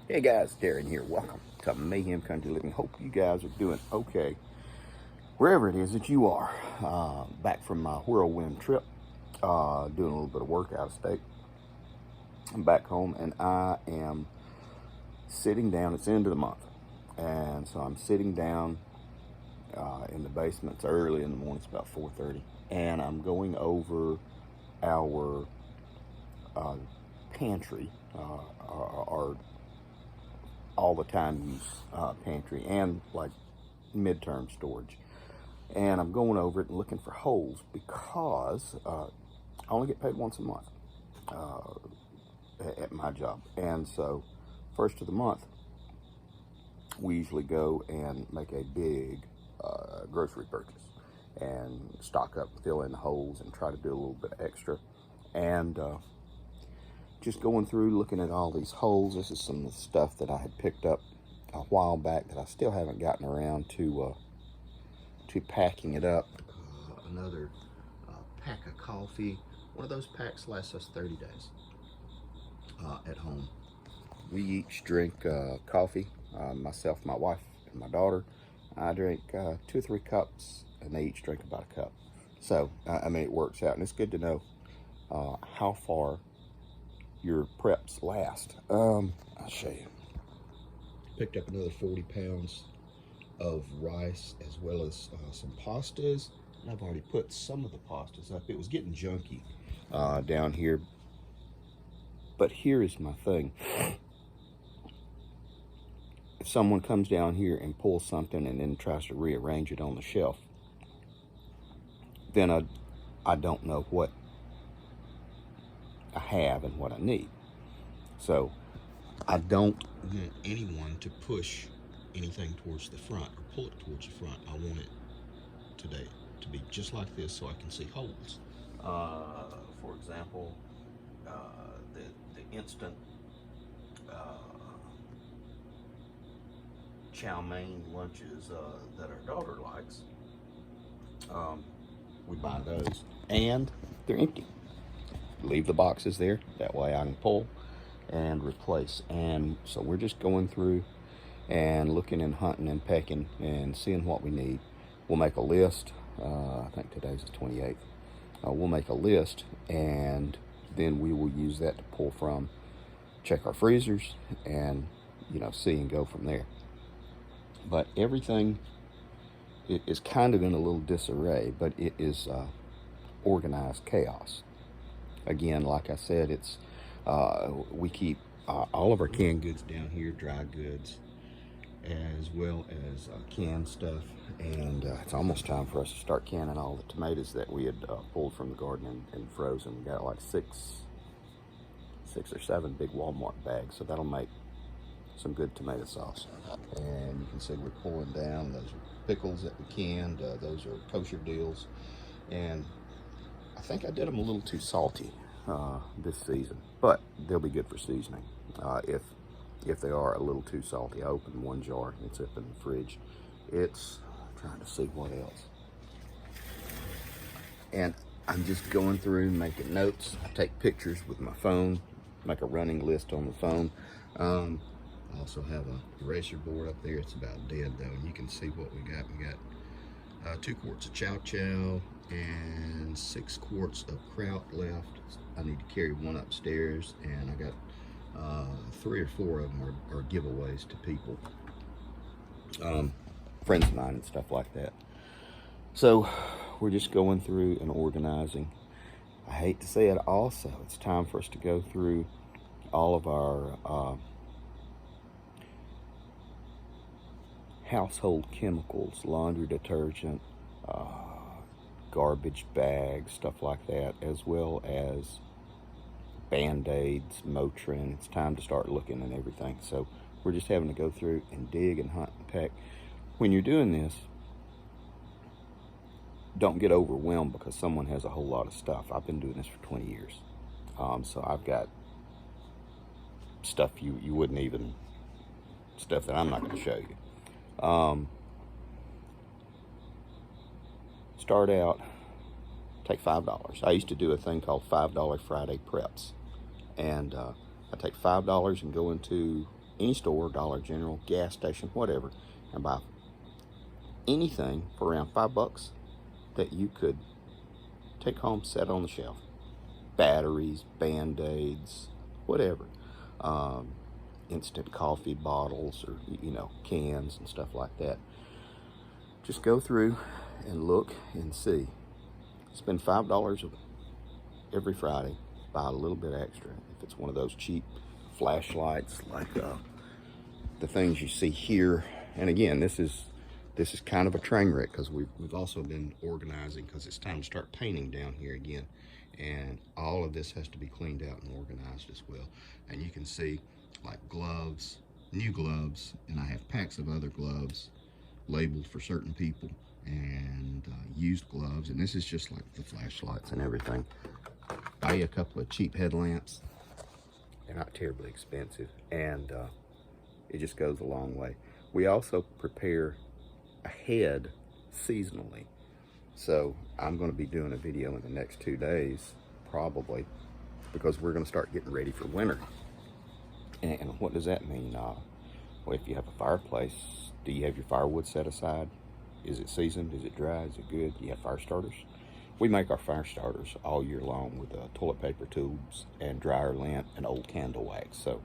Hey guys, Darren here. Welcome to Mayhem Country Living. Hope you guys are doing okay wherever it is that you are. Back from my whirlwind trip, doing a little bit of work out of state. I'm back home and I am sitting down. It's the end of the month, and so I'm sitting down in the basement. It's early in the morning. It's about 4:30, and I'm going over our pantry, our all the time use pantry, and like midterm storage. And I'm going over it and looking for holes because I only get paid once a month at my job. And so, first of the month, we usually go and make a big grocery purchase and stock up, fill in the holes, and try to do a little bit extra. And just going through looking at all these holes. This is some of the stuff that I had picked up a while back that I still haven't gotten around to packing it up. Another pack of coffee. One of those packs lasts us 30 days at home. We each drink coffee, myself, my wife, and my daughter. I drink 2 or 3 cups, and they each drink about a cup. So, I mean, it works out, and it's good to know how far your preps last. I'll show you. Picked up another 40 pounds of rice, as well as some pastas. And I've already put some of the pastas up. It was getting junky down here. But here is my thing. If someone comes down here and pulls something and then tries to rearrange it on the shelf, then I don't know what I have and what I need. So I don't want anyone to push anything towards the front or pull it towards the front. I want it today to be just like this so I can see holes. For example, the instant chow mein lunches that our daughter likes, we buy those, and they're empty. Leave the boxes there, that way I can pull and replace. And so we're just going through and looking and hunting and pecking and seeing what we need. We'll make a list. I think today's the 28th. We'll make a list, and then we will use that to pull from, check our freezers, and see and go from there. But everything is kind of in a little disarray, but it is organized chaos. Again, like I said, it's we keep all of our canned goods down here, dry goods, as well as canned stuff. And it's almost time for us to start canning all the tomatoes that we had pulled from the garden and frozen. We got like six or seven big Walmart bags, so that'll make some good tomato sauce. And you can see we're pulling down. Those are pickles that we canned. Those are kosher deals. And I think I did them a little too salty this season, but they'll be good for seasoning. If they are a little too salty, I opened one jar. It's up in the fridge. It's trying to see what else. And I'm just going through making notes. I take pictures with my phone, make a running list on the phone. I also have a eraser board up there. It's about dead though, and you can see what we got. We got 2 quarts of chow chow and 6 quarts of kraut left. I need to carry one upstairs, and I got 3 or 4 of them are giveaways to people, friends of mine and stuff like that. So we're just going through and organizing. I hate to say it, also it's time for us to go through all of our household chemicals, laundry detergent, garbage bags, stuff like that, as well as Band-Aids, Motrin. It's time to start looking at everything. So we're just having to go through and dig and hunt and peck. When you're doing this, don't get overwhelmed because someone has a whole lot of stuff. I've been doing this for 20 years. So I've got stuff you wouldn't even, stuff that I'm not going to show you. Start out, take $5. I used to do a thing called $5 Friday preps. And I take $5 and go into any store, Dollar General, gas station, whatever, and buy anything for around $5 that you could take home, set on the shelf. Batteries, Band-Aids, whatever. Instant coffee bottles, or cans and stuff like that. Just go through and look and see. Spend $5 every Friday. Buy a little bit extra. If it's one of those cheap flashlights like the things you see here. And again, this is kind of a train wreck because we've also been organizing, because it's time to start painting down here again. And all of this has to be cleaned out and organized as well. And you can see like gloves, new gloves, and I have packs of other gloves labeled for certain people, and used gloves. And this is just like the flashlights and everything. Buy you a couple of cheap headlamps. They're not terribly expensive, and it just goes a long way. We also prepare ahead seasonally. So I'm going to be doing a video in the next 2 days, probably, because we're going to start getting ready for winter. And what does that mean? Well, if you have a fireplace, do you have your firewood set aside? Is it seasoned? Is it dry? Is it good? Do you have fire starters? We make our fire starters all year long with toilet paper tubes and dryer lint and old candle wax. So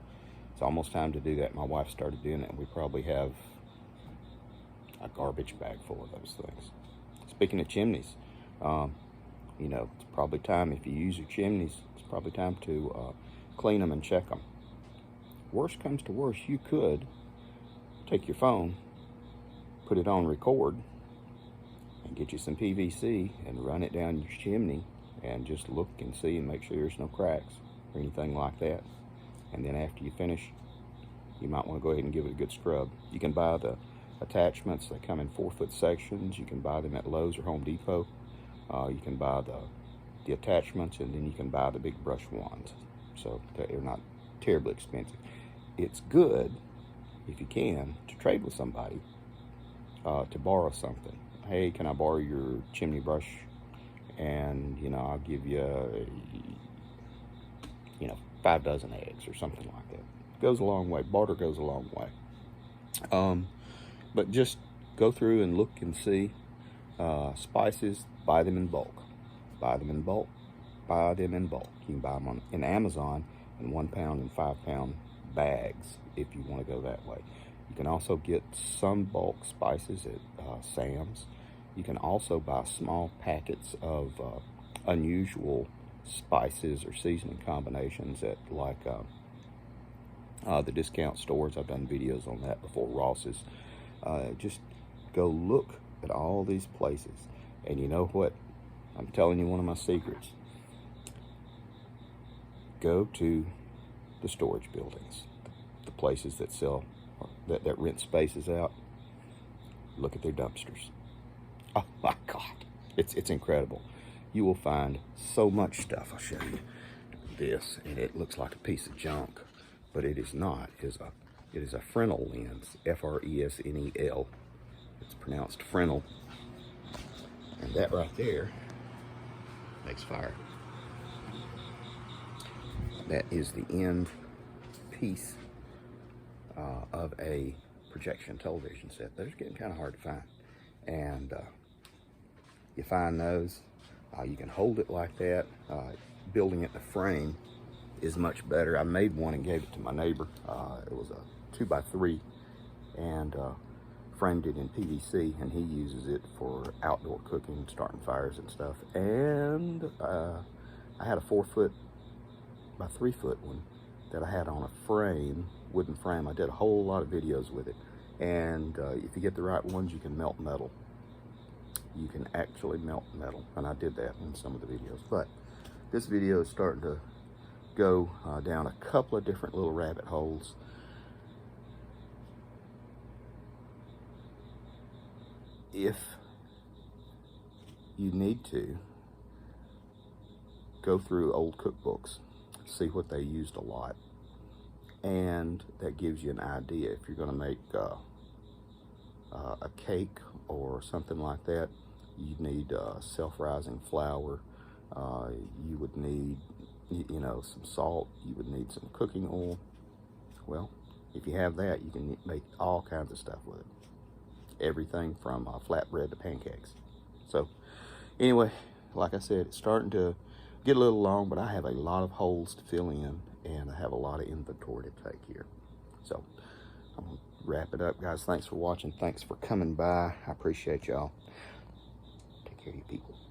it's almost time to do that. My wife started doing it, and we probably have a garbage bag full of those things. Speaking of chimneys, it's probably time, if you use your chimneys, it's probably time to clean them and check them. Worst comes to worst, you could take your phone, put it on record, and get you some PVC and run it down your chimney and just look and see and make sure there's no cracks or anything like that. And then after you finish, you might want to go ahead and give it a good scrub. You can buy the attachments. They come in 4-foot sections. You can buy them at Lowe's or Home Depot. You can buy the attachments, and then you can buy the big brush wands. So they're not terribly expensive. It's good, if you can, to trade with somebody, to borrow something. Hey, can I borrow your chimney brush? And, I'll give you, 5 dozen eggs or something like that. Goes a long way. Barter goes a long way. But just go through and look and see. Spices, buy them in bulk. Buy them in bulk. Buy them in bulk. You can buy them in Amazon in 1 pound and 5 pound bags if you want to go that way. You can also get some bulk spices at Sam's. You can also buy small packets of unusual spices or seasoning combinations at the discount stores. I've done videos on that before, Ross's. Just go look at all these places. And you know what? I'm telling you one of my secrets. Go to the storage buildings, the places that sell, that rent spaces out. Look at their dumpsters. Oh my God, it's incredible. You will find so much stuff. I'll show you this, and it looks like a piece of junk, but it is not. It is a Fresnel lens, Fresnel. It's pronounced Fresnel, and that right there makes fire. That is the end piece of a projection television set. Those are getting kind of hard to find, and you find those. You can hold it like that. Building it in a frame is much better. I made one and gave it to my neighbor. It was a 2x3, and framed it in PVC, and he uses it for outdoor cooking, starting fires and stuff. And I had a 4-foot by 3-foot one that I had on a frame, wooden frame. I did a whole lot of videos with it. And if you get the right ones, you can melt metal. You can actually melt metal, and I did that in some of the videos. But this video is starting to go down a couple of different little rabbit holes. If you need to, go through old cookbooks, see what they used a lot, and that gives you an idea. If you're going to make a cake or something like that, you need self-rising flour. You would need, some salt. You would need some cooking oil. Well, If you have that, you can make all kinds of stuff with it. Everything from flatbread to pancakes. So anyway, like I said, it's starting to get a little long, but I have a lot of holes to fill in, and I have a lot of inventory to take here. So I'm gonna wrap it up, guys. Thanks for watching. Thanks for coming by. I appreciate y'all. Take care of you people.